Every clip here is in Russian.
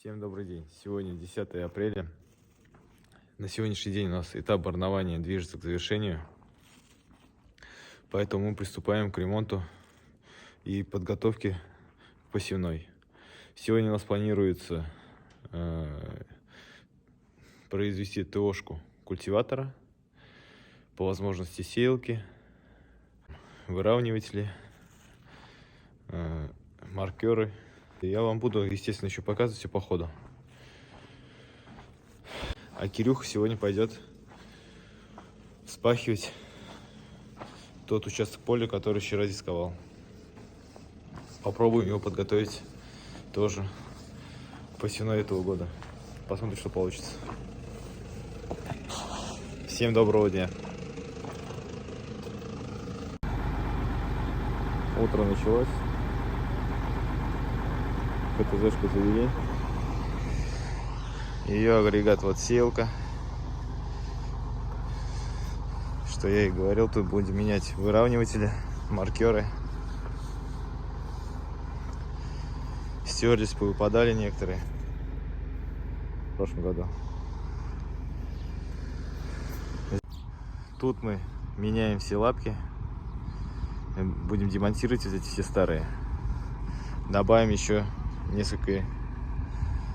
Всем добрый день. Сегодня 10 апреля. На сегодняшний день у нас этап барнования движется к завершению. Поэтому мы приступаем к ремонту и подготовке к посевной. Сегодня у нас планируется произвести ТОшку культиватора, по возможности сеялки, выравниватели, маркеры. Я вам буду, естественно, еще показывать все по ходу. А Кирюха сегодня пойдет вспахивать тот участок поля, который вчера дисковал. Попробуем его подготовить тоже к посевной этого года. Посмотрим, что получится. Всем доброго дня. Утро началось. КТЗшку завели. Ее агрегат вот сеялка. Что я и говорил, тут будем менять выравниватели, маркеры. Стерлись, повыпадали некоторые в прошлом году. Тут мы меняем все лапки. Будем демонтировать вот эти все старые. Добавим еще несколько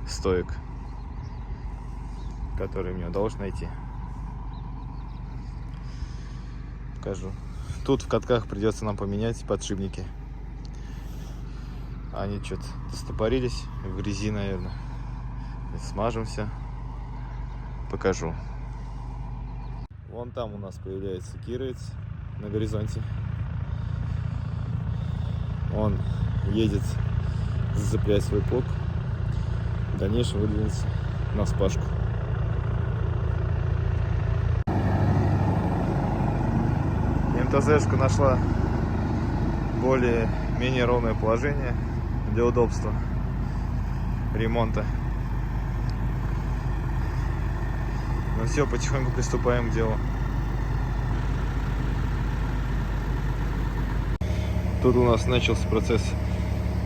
стоек, которые мне удалось найти. Покажу. Тут в катках придется нам поменять подшипники. Они что-то застопорились в грязи, наверное. Смажем все. Покажу. Вон там у нас появляется кировец на горизонте. Он едет зацеплять свой плуг. В дальнейшем выдвинется на вспашку. МТЗшка нашла более-менее ровное положение для удобства ремонта. Ну все, потихоньку приступаем к делу. Тут у нас начался процесс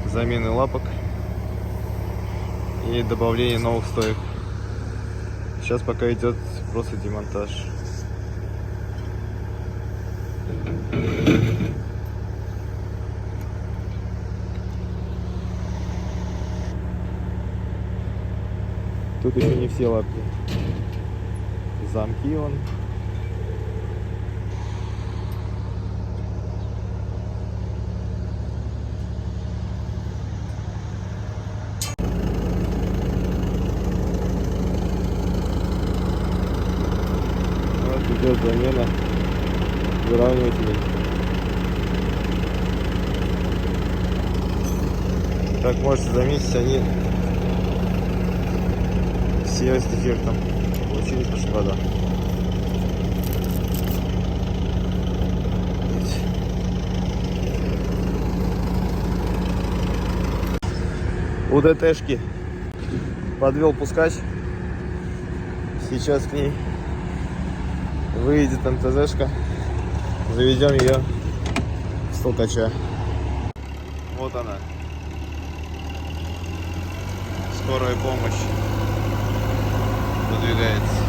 замены лапок и добавления новых стоек. Сейчас пока идет просто демонтаж. Тут еще не все лапки. Замки вон. Вот идет замена выравнивателей. Как можете заметить, они все с дефектом получились в прошлом году. У ДТшки подвел пускач. Сейчас к ней выйдет МТЗшка. Заведем ее с толкача. Вот она. Скорая помощь выдвигается.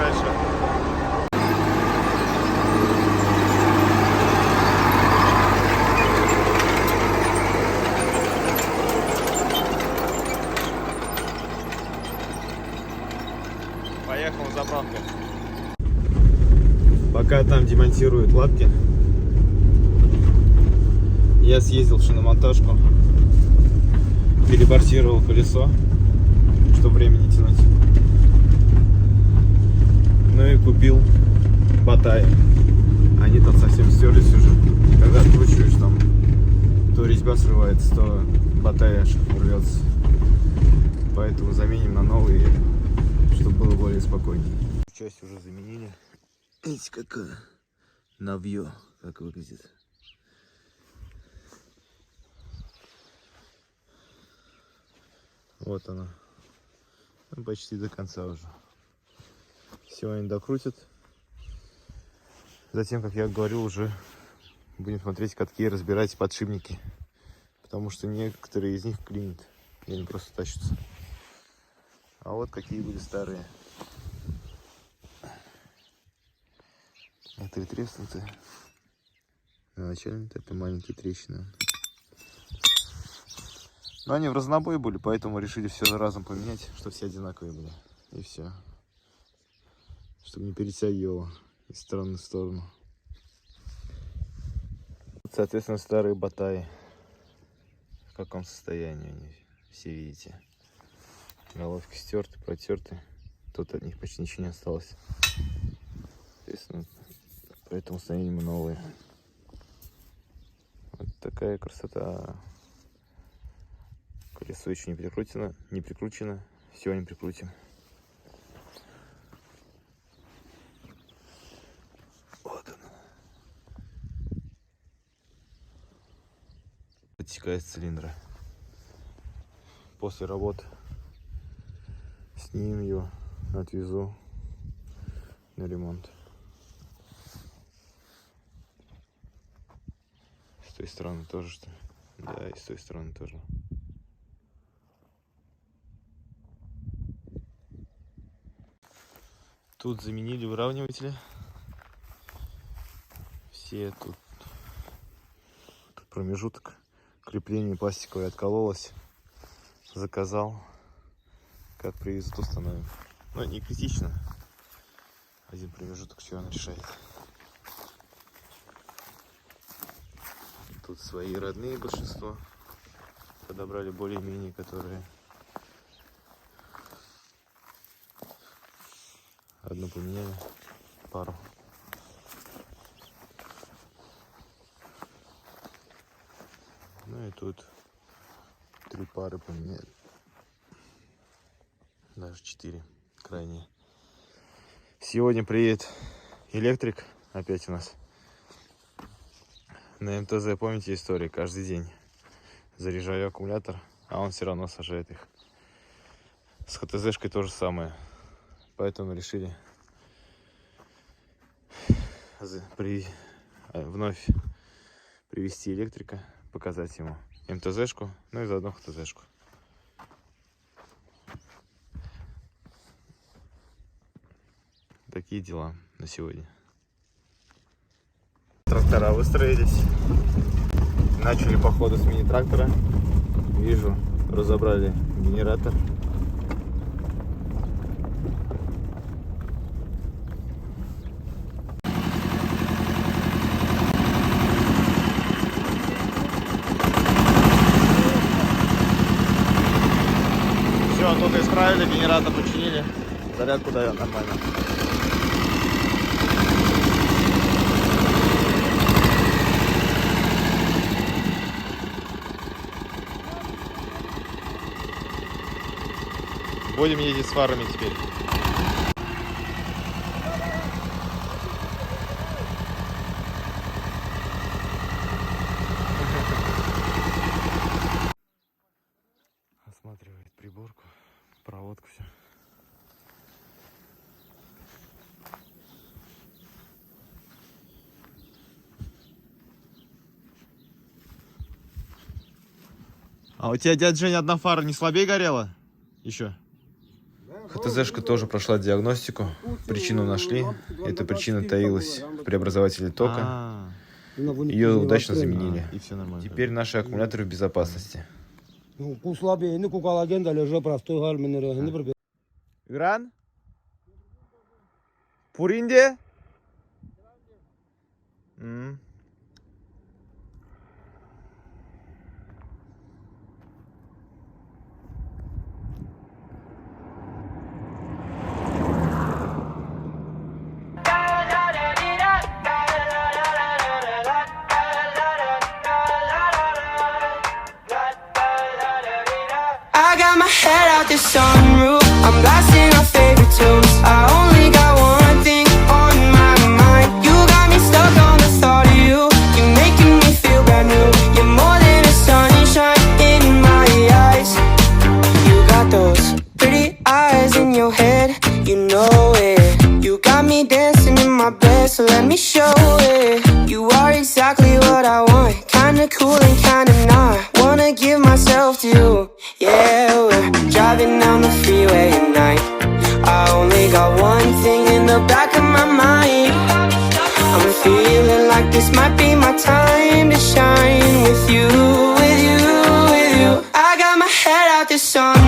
дальше. Поехал на заправку. Пока там демонтируют лапки, я съездил в шиномонтажку, перебортировал колесо, чтобы время не тянуть. Ну и купил батареи. Они там совсем стерлись уже. Когда откручиваешь, там то резьба срывается, то батарея рвется. Поэтому заменим на новые, чтобы было более спокойнее. Часть уже заменили. Видите, какое навье, как выглядит. Вот она. Ну, почти до конца уже. Сегодня докрутят. Затем, как я говорил, уже будем смотреть катки и разбирать подшипники. Потому что некоторые из них клинят. И они просто тащатся. А вот какие были старые. Некоторые треснуты. На начальном этапе маленькие трещины. Но они в разнобой были, поэтому решили все разом поменять, чтобы все одинаковые были. И все. Чтобы не перетягивало из стороны в сторону. Соответственно, старые батареи. В каком состоянии они все видите. Головки стерты, протерты. Тут от них почти ничего не осталось. Соответственно, поэтому установили мы новые. Вот такая красота. Колесо еще не прикручено. Сегодня прикрутим. Вот оно. Отсекает цилиндра. После работы снимем его, отвезу на ремонт. С той стороны тоже, что ли? Да, и с той стороны тоже. Тут заменили выравниватели. Все тут промежуток крепления пластиковое откололось. Заказал. Как привезут, установим. Но не критично. Один промежуток, что он решает. Тут свои родные большинство. Подобрали более-менее, которые... Одну поменяли, пару. Ну и тут 3 пары поменяли. Даже 4 крайние. Сегодня приедет электрик опять у нас. На МТЗ, помните историю? Каждый день заряжаю аккумулятор, а он все равно сажает их. С ХТЗ-шкой то же самое. Поэтому решили вновь привести электрика, показать ему МТЗ-шку, ну и заодно ХТЗ-шку. Такие дела на сегодня. Трактора выстроились. Начали по ходу с мини-трактора. Вижу, разобрали генератор. Все, только исправили, генератор починили. Зарядку дает нормально. Будем ездить с фарами теперь. Осматривает приборку, проводку, все. А у тебя, дядя Женя, одна фара не слабее горела? Еще? Да, ХТЗшка тоже прошла диагностику. Причину нашли. Эта причина таилась в преобразователе тока. Ее удачно заменили. И все нормально. Теперь наши аккумуляторы в безопасности. Гран? Пуринде? I got my head out the sunroof, I'm blasting our favorite tunes. I only got one thing on my mind. You got me stuck on the thought of you. You're making me feel brand new. You're more than a sunshine in my eyes. You got those pretty eyes in your head, you know it. You got me dancing in my bed, so let me show it. You are exactly what I want, kinda cool and kinda not. Wanna give myself to you. Yeah, we're driving down the freeway at night. I only got one thing in the back of my mind. I'm feeling like this might be my time to shine with you, with you, with you. I got my head out the sun.